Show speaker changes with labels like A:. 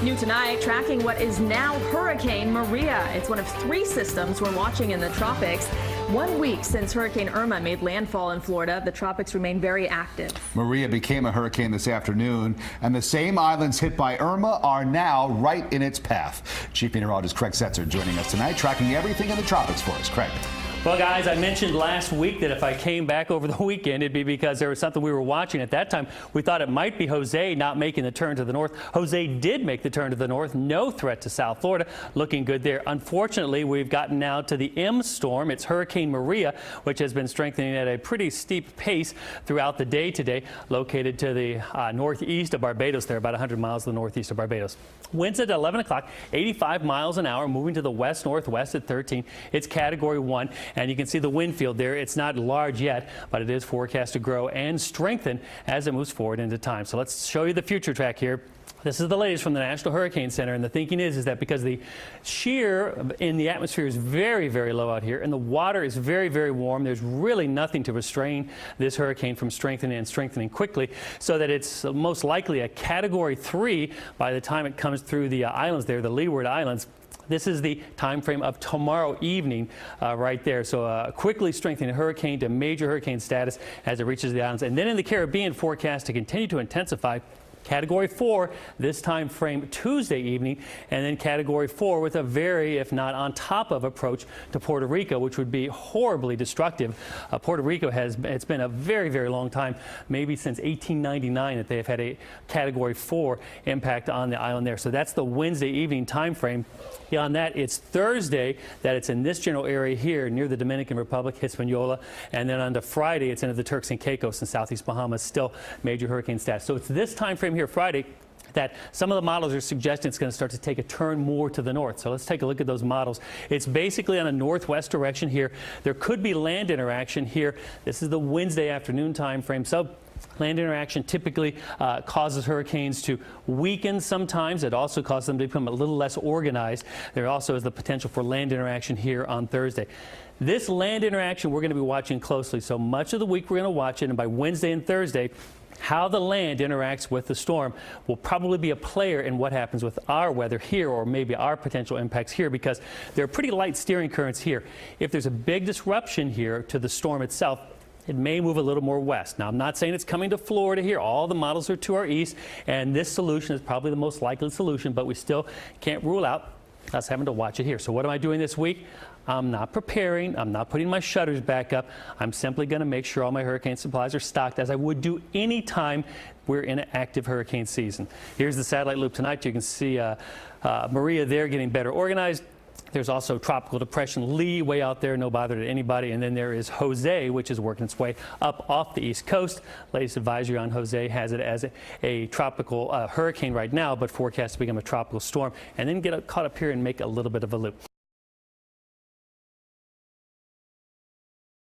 A: New tonight, tracking what is now Hurricane Maria. It's one of 3 systems we're watching in the tropics. 1 week since Hurricane Irma made landfall in Florida, the tropics remain very active.
B: Maria became a hurricane this afternoon, and the same islands hit by Irma are now right in its path. Chief Meteorologist Craig Setzer joining us tonight, tracking everything in the tropics for us. Craig.
C: Well, guys, I mentioned last week that if I came back over the weekend, it'd be because there was something we were watching. At that time, we thought it might be Jose not making the turn to the north. Jose did make the turn to the north. No threat to South Florida. Looking good there. Unfortunately, we've gotten now to the M storm. It's Hurricane Maria, which has been strengthening at a pretty steep pace throughout the day today, located to the northeast of Barbados there, about 100 miles to the northeast of Barbados. Winds at 11 o'clock, 85 miles an hour, moving to the west-northwest at 13. It's Category 1. And you can see the wind field there. It's not large yet, but it is forecast to grow and strengthen as it moves forward into time. So let's show you the future track here. This is the latest from the National Hurricane Center, and the thinking is that because the shear in the atmosphere is very, very low out here, and the water is very, very warm, there's really nothing to restrain this hurricane from strengthening and strengthening quickly, so that it's most likely a Category 3 by the time it comes through the islands there, the Leeward Islands. This is the time frame of tomorrow evening right there. So quickly strengthening hurricane to major hurricane status as it reaches the islands. And then in the Caribbean, forecast to continue to intensify. Category 4 this time frame Tuesday evening, and then Category 4 with a very, if not on top of, approach to Puerto Rico, which would be horribly destructive. Puerto Rico it's been a very, very long time, maybe since 1899, that they have had a Category 4 impact on the island there. So that's the Wednesday evening time frame. Beyond that, it's Thursday that it's in this general area here near the Dominican Republic, Hispaniola, and then on to Friday, it's into the Turks and Caicos and Southeast Bahamas, still major hurricane status. So it's this time frame here Friday that some of the models are suggesting it's going to start to take a turn more to the north. So let's take a look at those models. It's basically on a northwest direction here. There could be land interaction here. This is the Wednesday afternoon time frame. So land interaction typically causes hurricanes to weaken sometimes. It also causes them to become a little less organized. There also is the potential for land interaction here on Thursday. This land interaction we're going to be watching closely. So much of the week we're going to watch it, and by Wednesday and Thursday, how the land interacts with the storm will probably be a player in what happens with our weather here, or maybe our potential impacts here, because there are pretty light steering currents here. If there's a big disruption here to the storm itself, it may move a little more west. Now, I'm not saying it's coming to Florida here. All the models are to our east, and this solution is probably the most likely solution, but we still can't rule out us having to watch it here. So what am I doing this week? I'm not preparing. I'm not putting my shutters back up. I'm simply going to make sure all my hurricane supplies are stocked, as I would do any time we're in an active hurricane season. Here's the satellite loop tonight. You can see Maria there getting better organized. There's also Tropical Depression Lee way out there, no bother to anybody. And then there is Jose, which is working its way up off the east coast. Latest advisory on Jose has it as a tropical hurricane right now, but forecast to become a tropical storm, and then get caught up here and make a little bit of a loop.